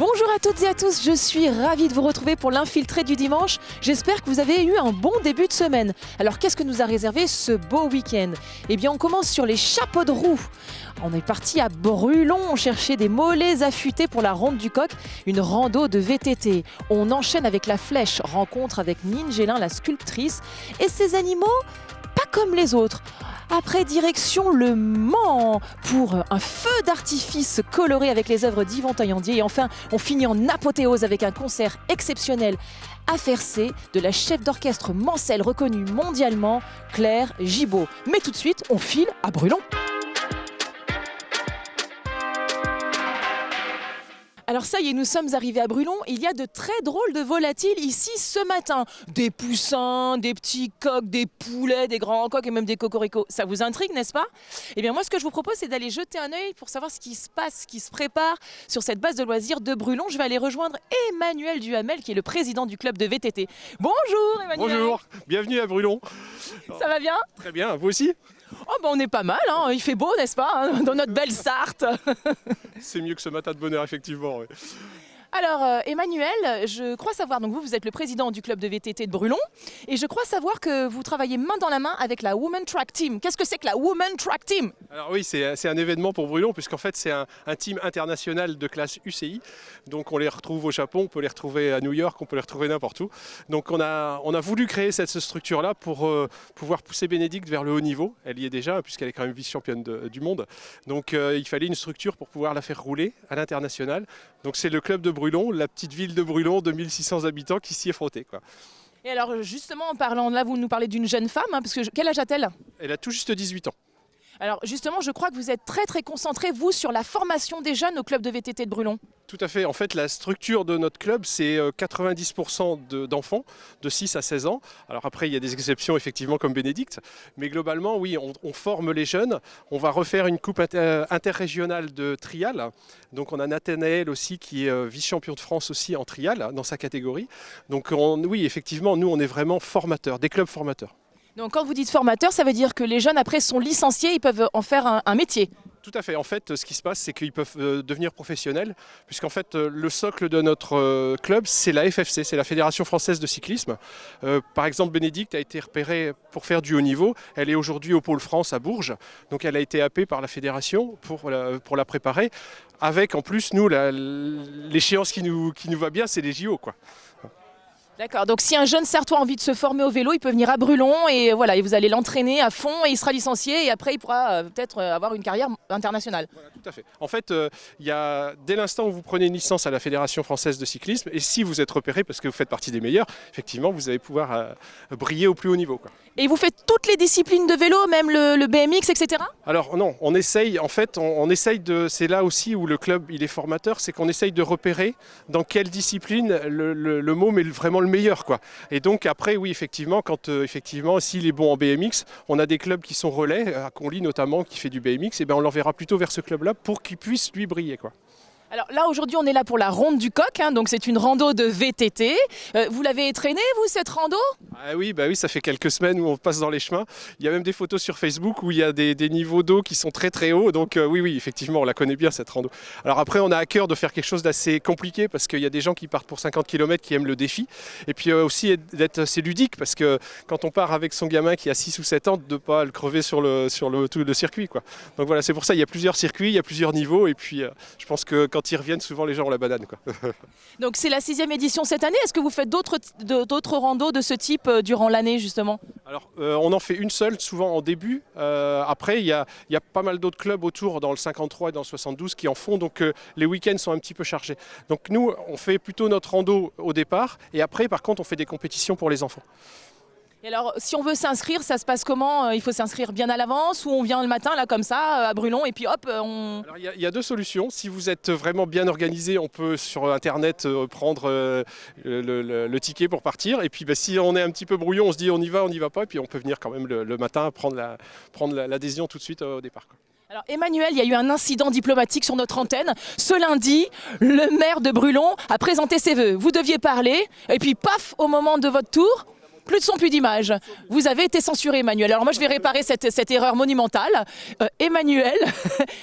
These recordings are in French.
Bonjour à toutes et à tous, je suis ravie de vous retrouver pour l'infiltré du dimanche. J'espère que vous avez eu un bon début de semaine. Alors qu'est-ce que nous a réservé ce beau week-end? Eh bien on commence sur les chapeaux de roue. On est parti à Brulon chercher des mollets affûtés pour la ronde du coq, une rando de VTT. On enchaîne avec la flèche, rencontre avec Ningelin, la sculptrice, et ces animaux pas comme les autres. Après, direction le Mans pour un feu d'artifice coloré avec les œuvres d'Yvan Taillandier. Et enfin, on finit en apothéose avec un concert exceptionnel à Fercé de la chef d'orchestre mancelle reconnue mondialement, Claire Gibault. Mais tout de suite, on file à Brulon. Alors ça y est, nous sommes arrivés à Brulon. Il y a de très drôles de volatiles ici ce matin. Des poussins, des petits coqs, des poulets, des grands coqs et même des cocoricots. Ça vous intrigue, n'est-ce pas? Eh bien moi, ce que je vous propose, c'est d'aller jeter un œil pour savoir ce qui se passe, ce qui se prépare sur cette base de loisirs de Brulon. Je vais aller rejoindre Emmanuel Duhamel, qui est le président du club de VTT. Bonjour Emmanuel. Bonjour, bienvenue à Brulon. Ça va bien? Très bien, vous aussi? Oh ben on est pas mal, hein. Il fait beau, n'est-ce pas, hein, dans notre belle Sarthe. C'est mieux que ce matin de bonheur, effectivement. Oui. Alors Emmanuel, je crois savoir, donc vous êtes le président du club de VTT de Brulon, et je crois savoir que vous travaillez main dans la main avec la Women Track Team. Qu'est-ce que c'est que la Women Track Team? Alors oui, c'est un événement pour Brulon, puisqu'en fait c'est un team international de classe UCI. Donc on les retrouve au Japon, on peut les retrouver à New York, on peut les retrouver n'importe où. Donc on a voulu créer cette structure-là pour pouvoir pousser Bénédicte vers le haut niveau. Elle y est déjà, puisqu'elle est quand même vice-championne du monde. Donc il fallait une structure pour pouvoir la faire rouler à l'international. Donc c'est le club de Brulon, la petite ville de Brulon, 2600 habitants qui s'y est frottée, quoi. Et alors justement, en parlant là, vous nous parlez d'une jeune femme, hein, parce que quel âge a-t-elle? Elle a tout juste 18 ans. Alors justement, je crois que vous êtes très concentré, vous, sur la formation des jeunes au club de VTT de Brulon. Tout à fait. En fait, la structure de notre club, c'est 90% d'enfants de 6 à 16 ans. Alors après, il y a des exceptions, effectivement, comme Bénédicte. Mais globalement, oui, on forme les jeunes. On va refaire une coupe interrégionale de trial. Donc on a Nathanaël aussi, qui est vice-champion de France aussi en trial, dans sa catégorie. Donc oui, effectivement, nous, on est vraiment formateurs, des clubs formateurs. Donc quand vous dites formateur, ça veut dire que les jeunes après sont licenciés, ils peuvent en faire un métier. Tout à fait. En fait, ce qui se passe, c'est qu'ils peuvent devenir professionnels, puisqu'en fait, le socle de notre club, c'est la FFC, c'est la Fédération Française de Cyclisme. Par exemple, Bénédicte a été repérée pour faire du haut niveau. Elle est aujourd'hui au Pôle France à Bourges. Donc elle a été happée par la fédération pour la préparer. Avec en plus, nous, l'échéance qui nous va bien, c'est les JO, quoi. D'accord, donc si un jeune Sartois a envie de se former au vélo, il peut venir à Brulon et voilà, et vous allez l'entraîner à fond et il sera licencié et après il pourra peut-être avoir une carrière internationale. Voilà, tout à fait. En fait, dès l'instant où vous prenez une licence à la Fédération Française de Cyclisme, et si vous êtes repéré parce que vous faites partie des meilleurs, effectivement, vous allez pouvoir briller au plus haut niveau, quoi. Et vous faites toutes les disciplines de vélo, même le BMX, etc. Alors non, on essaye, en fait, on essaye c'est là aussi où le club il est formateur, c'est qu'on essaye de repérer dans quelle discipline le môme est vraiment le meilleur, quoi. Et donc après, oui, effectivement, quand effectivement, s'il est bon en BMX, on a des clubs qui sont relais, à Conly notamment, qui fait du BMX, et ben on l'enverra plutôt vers ce club-là pour qu'il puisse lui briller, quoi. Alors là, aujourd'hui, on est là pour la ronde du coq, hein, donc c'est une rando de VTT. Vous l'avez traînée, vous, cette rando? Ah oui, bah oui, ça fait quelques semaines où on passe dans les chemins. Il y a même des photos sur Facebook où il y a des niveaux d'eau qui sont très hauts. Donc oui, effectivement, on la connaît bien, cette rando. Alors après, on a à cœur de faire quelque chose d'assez compliqué parce qu'il y a des gens qui partent pour 50 km qui aiment le défi. Et puis aussi d'être assez ludique parce que quand on part avec son gamin qui a 6 ou 7 ans, de ne pas le crever sur le circuit, quoi. Donc voilà, c'est pour ça il y a plusieurs circuits, il y a plusieurs niveaux. Et puis je pense que quand ils reviennent, souvent les gens ont la banane, quoi. Donc c'est la 6e édition cette année. Est-ce que vous faites d'autres randos de ce type durant l'année, justement? Alors on en fait une seule, souvent en début. Après, il y a pas mal d'autres clubs autour, dans le 53 et dans le 72, qui en font. Donc les week-ends sont un petit peu chargés. Donc nous, on fait plutôt notre rando au départ. Et après, par contre, on fait des compétitions pour les enfants. Et alors, si on veut s'inscrire, ça se passe comment? Il faut s'inscrire bien à l'avance ou on vient le matin, là, comme ça, à Brulon, et puis hop, on... Alors, il y a deux solutions. Si vous êtes vraiment bien organisé, on peut sur Internet prendre le ticket pour partir. Et puis, si on est un petit peu brouillon, on se dit on y va pas. Et puis, on peut venir quand même le matin prendre l'adhésion tout de suite au départ, quoi. Alors Emmanuel, il y a eu un incident diplomatique sur notre antenne. Ce lundi, le maire de Brulon a présenté ses vœux. Vous deviez parler, et puis paf, au moment de votre tour... Plus de son, plus d'image. Vous avez été censuré, Emmanuel. Alors moi, je vais réparer cette erreur monumentale. Emmanuel,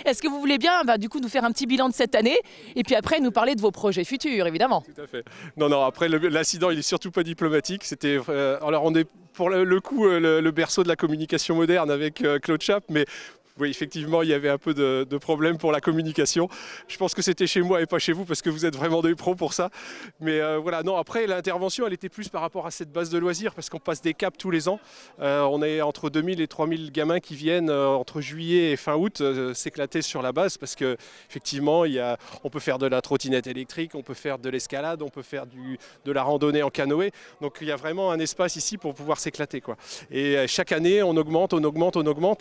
est-ce que vous voulez bien du coup nous faire un petit bilan de cette année et puis après nous parler de vos projets futurs, évidemment. Tout à fait. Non, après l'incident, il est surtout pas diplomatique. C'était, alors on est pour le coup le berceau de la communication moderne avec Claude Chappe, mais oui, effectivement, il y avait un peu de problème pour la communication. Je pense que c'était chez moi et pas chez vous parce que vous êtes vraiment des pros pour ça. Mais voilà, non, après, l'intervention, elle était plus par rapport à cette base de loisirs parce qu'on passe des caps tous les ans. On est entre 2000 et 3000 gamins qui viennent entre juillet et fin août s'éclater sur la base parce qu'effectivement, on peut faire de la trottinette électrique, on peut faire de l'escalade, on peut faire de la randonnée en canoë. Donc, il y a vraiment un espace ici pour pouvoir s'éclater, quoi. Et chaque année, on augmente.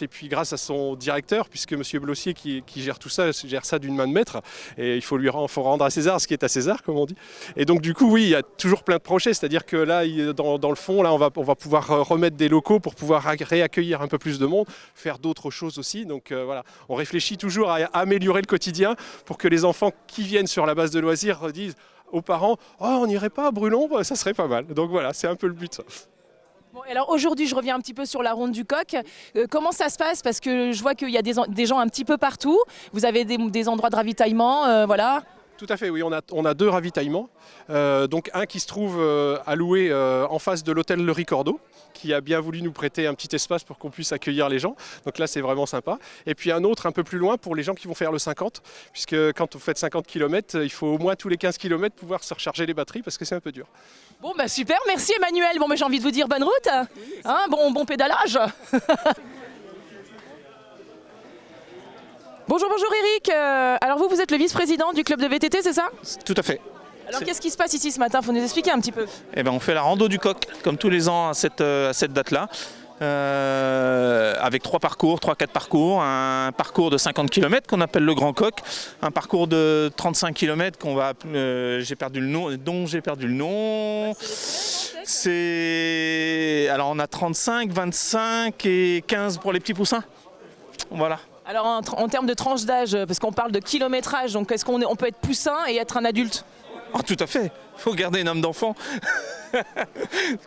Et puis, grâce à son directeur, puisque M. Blossier qui gère tout ça, gère ça d'une main de maître, et il faut rendre à César ce qui est à César, comme on dit. Et donc du coup, oui, il y a toujours plein de projets, c'est-à-dire que là, dans le fond, là, on va pouvoir remettre des locaux pour pouvoir réaccueillir un peu plus de monde, faire d'autres choses aussi. Donc voilà, on réfléchit toujours à améliorer le quotidien pour que les enfants qui viennent sur la base de loisirs disent aux parents « Oh, on n'irait pas à Brulon, ça serait pas mal ». Donc voilà, c'est un peu le but. Bon, alors aujourd'hui, je reviens un petit peu sur la ronde du Coq. Comment ça se passe? Parce que je vois qu'il y a des gens un petit peu partout. Vous avez des endroits de ravitaillement, voilà. Tout à fait, oui, on a 2 ravitaillements. Donc un qui se trouve à louer en face de l'hôtel Le Ricordo, qui a bien voulu nous prêter un petit espace pour qu'on puisse accueillir les gens. Donc là, c'est vraiment sympa. Et puis un autre un peu plus loin pour les gens qui vont faire le 50, puisque quand vous faites 50 km, il faut au moins tous les 15 km pouvoir se recharger les batteries parce que c'est un peu dur. Bon, bah super, merci Emmanuel. Bon, j'ai envie de vous dire bonne route. Hein, bon pédalage. Bonjour Eric. Alors vous êtes le vice-président du club de VTT, c'est ça? Tout à fait. Alors qu'est-ce qui se passe ici ce matin? Faut nous expliquer un petit peu. Eh ben, on fait la rando du Coq, comme tous les ans à cette date-là. Avec 3-4 parcours, un parcours de 50 km qu'on appelle le Grand Coq, un parcours de 35 km qu'on va j'ai perdu le nom. Alors on a 35, 25 et 15 pour les petits poussins. Voilà. Alors en termes de tranche d'âge, parce qu'on parle de kilométrage, donc est-ce qu'on peut être poussin et être un adulte? Oh, tout à fait, il faut garder une âme d'enfant.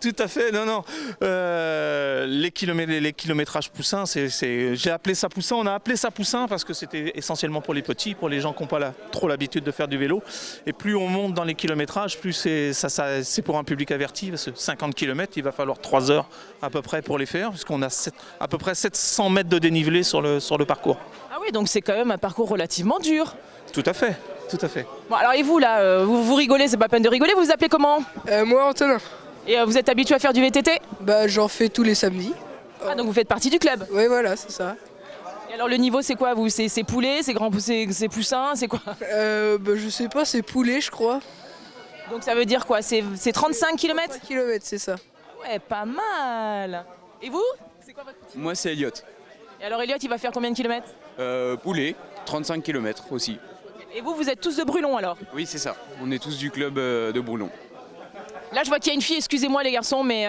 Tout à fait, non. Les kilométrages poussins, j'ai appelé ça poussin, on a appelé ça poussin parce que c'était essentiellement pour les petits, pour les gens qui n'ont pas trop l'habitude de faire du vélo. Et plus on monte dans les kilométrages, plus c'est pour un public averti, parce que 50 km, il va falloir 3 heures à peu près pour les faire, puisqu'on a à peu près 700 mètres de dénivelé sur le parcours. Ah oui, donc c'est quand même un parcours relativement dur. Tout à fait. Bon, alors et vous là, vous rigolez, c'est pas peine de rigoler, vous vous appelez comment? Moi, Antonin. Et vous êtes habitué à faire du VTT? Bah, j'en fais tous les samedis. Ah, donc vous faites partie du club? Oui, voilà, c'est ça. Et alors le niveau c'est quoi vous? C'est poulet, c'est grand, c'est poussin, c'est quoi? Bah, je sais pas, c'est poulet, je crois. Donc ça veut dire quoi? C'est 35 km? 3 km, c'est ça. Ouais, pas mal. Et vous? C'est quoi votre petit? Moi, c'est Elliot. Et alors Elliot, il va faire combien de kilomètres? Poulet, 35 km aussi. Et vous êtes tous de Brulon alors? Oui, c'est ça. On est tous du club de Brulon. Là, je vois qu'il y a une fille, excusez-moi les garçons, mais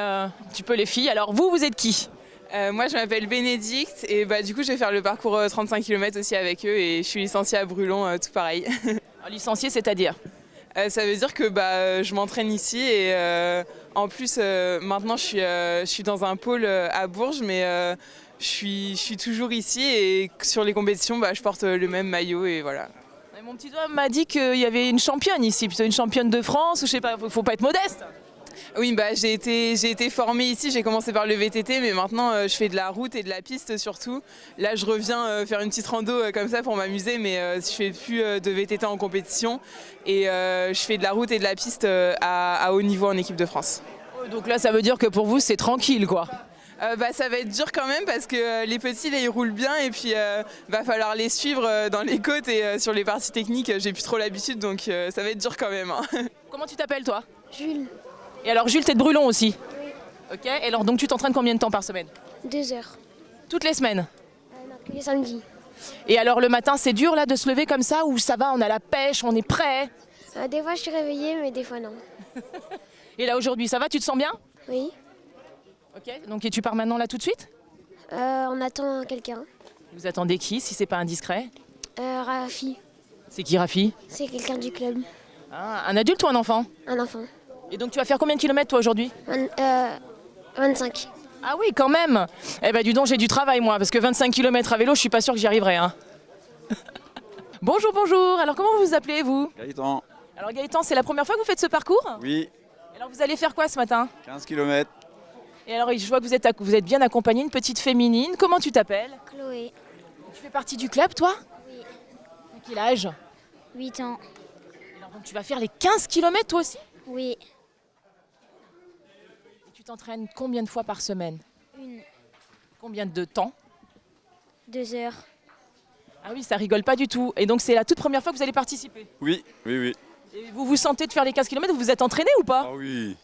tu peux les filles. Alors vous êtes qui? Moi, je m'appelle Bénédicte et du coup, je vais faire le parcours 35 km aussi avec eux et je suis licenciée à Brulon, tout pareil. Alors, licenciée, c'est-à-dire? Ça veut dire que je m'entraîne ici et en plus, maintenant, je suis dans un pôle à Bourges, mais je suis toujours ici et sur les compétitions, je porte le même maillot et voilà. Mon petit doigt m'a dit qu'il y avait une championne ici, plutôt une championne de France, ou je sais pas, faut pas être modeste. Oui, j'ai été formée ici, j'ai commencé par le VTT, mais maintenant je fais de la route et de la piste surtout. Là, je reviens faire une petite rando comme ça pour m'amuser, mais je fais plus de VTT en compétition et je fais de la route et de la piste à haut niveau en équipe de France. Donc là, ça veut dire que pour vous, c'est tranquille, quoi. Ça va être dur quand même parce que les petits là, ils roulent bien et puis va falloir les suivre dans les côtes et sur les parties techniques j'ai plus trop l'habitude donc ça va être dur quand même. Hein. Comment tu t'appelles toi? Jules. Et alors Jules, t'es de Brulon aussi? Oui. Ok, et alors donc tu t'entraînes combien de temps par semaine? 2 heures. Toutes les semaines? Non, tous les samedis. Et alors le matin c'est dur là de se lever comme ça ou ça va, on a la pêche, on est prêt? Des fois je suis réveillée mais des fois non. Et là aujourd'hui ça va, tu te sens bien? Oui. Ok, donc et tu pars maintenant là tout de suite? On attend quelqu'un. Vous attendez qui si c'est pas indiscret? Rafi. C'est qui Rafi? C'est quelqu'un du club. Ah, un adulte ou un enfant? Un enfant. Et donc tu vas faire combien de kilomètres toi aujourd'hui? 25. Ah oui, quand même. Eh ben dis donc, j'ai du travail moi, parce que 25 km à vélo, je suis pas sûre que j'y arriverai. Hein. Bonjour, bonjour. Alors comment vous vous appelez vous? Gaëtan, Alors Gaëtan, c'est la première fois que vous faites ce parcours? oui, Alors vous allez faire quoi ce matin? 15 km. Et alors je vois que vous êtes bien accompagnée, une petite féminine. Comment tu t'appelles? Chloé, Tu fais partie du club toi? Oui. À quel âge? 8 ans. Alors donc tu vas faire les 15 km toi aussi? Oui. Et tu t'entraînes combien de fois par semaine? 1, Combien de temps? 2 heures. Ah oui, ça rigole pas du tout. Et donc c'est la toute première fois que vous allez participer. Oui, oui, oui. Et vous vous sentez de faire les 15 km? Vous vous êtes entraîné ou pas? Ah oui,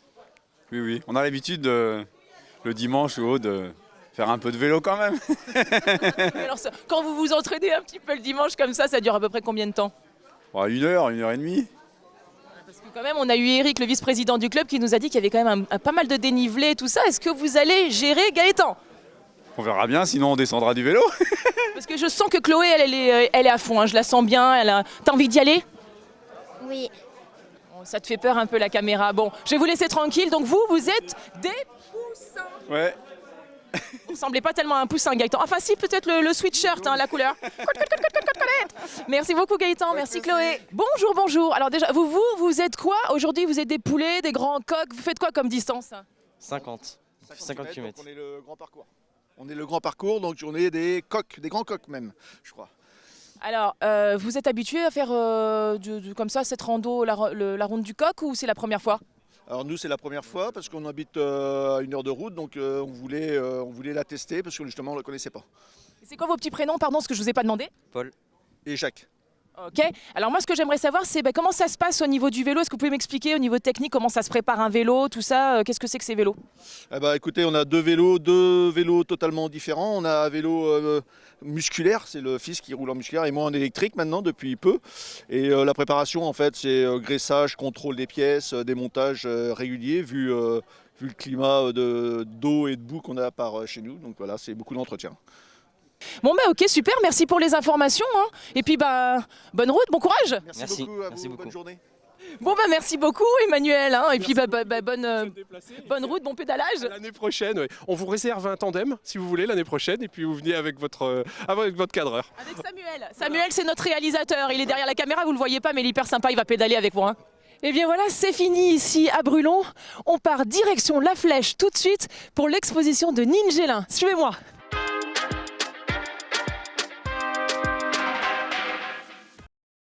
oui, oui. On a l'habitude le dimanche ou autre de faire un peu de vélo quand même. Et alors, quand vous vous entraînez un petit peu le dimanche comme ça dure à peu près combien de temps? Bon, 1 heure et demie. Parce que quand même, on a eu Eric, le vice-président du club, qui nous a dit qu'il y avait quand même pas mal de dénivelé et tout ça. Est-ce que vous allez gérer Gaëtan? On verra bien, sinon on descendra du vélo. Parce que je sens que Chloé, elle est à fond. Hein. Je la sens bien. T'as envie d'y aller? Oui. Bon, ça te fait peur un peu la caméra. Bon, je vais vous laisser tranquille. Donc vous êtes des poussins. Ouais. Vous ressemblez pas tellement à un poussin, Gaëtan. Enfin si, peut-être le sweatshirt, hein, la couleur. Merci beaucoup Gaëtan, merci Chloé. Bonjour, bonjour. Alors déjà, vous êtes quoi? Aujourd'hui, vous êtes des poulets, des grands coqs. Vous faites quoi comme distance? 50 km. On est le grand parcours. On est le grand parcours, donc on est des coqs, des grands coqs même, je crois. Alors, vous êtes habitué à faire comme ça cette rando, la ronde du coq, ou c'est la première fois? Alors nous, c'est la première fois parce qu'on habite à 1 heure de route, donc on voulait la tester parce que justement on ne la connaissait pas. C'est quoi vos petits prénoms, pardon, ce que je vous ai pas demandé? Paul. Et Jacques. Ok. Alors moi, ce que j'aimerais savoir, c'est comment ça se passe au niveau du vélo. Est-ce que vous pouvez m'expliquer au niveau technique comment ça se prépare un vélo, tout ça? Qu'est-ce que c'est que ces vélos? Eh ben, écoutez, on a deux vélos totalement différents. On a un vélo musculaire, c'est le fils qui roule en musculaire, et moi en électrique maintenant depuis peu. Et la préparation, en fait, c'est graissage, contrôle des pièces, démontage régulier, vu le climat d'eau et de boue qu'on a par chez nous. Donc voilà, c'est beaucoup d'entretien. Bon bah ok, super, merci pour les informations. Hein. Et puis bah bonne route, bon courage. Merci beaucoup à vous, bonne journée. Bon bah merci beaucoup Emmanuel. Hein. Et puis bonne route, bon pédalage. L'année prochaine, ouais. On vous réserve un tandem si vous voulez l'année prochaine et puis vous venez avec votre cadreur. Avec Samuel. Samuel, c'est notre réalisateur. Il est derrière la caméra, vous le voyez pas, mais il est hyper sympa, il va pédaler avec moi. Hein. Et bien voilà, c'est fini ici à Brulon. On part direction La Flèche tout de suite pour l'exposition de Ningelin. Suivez-moi.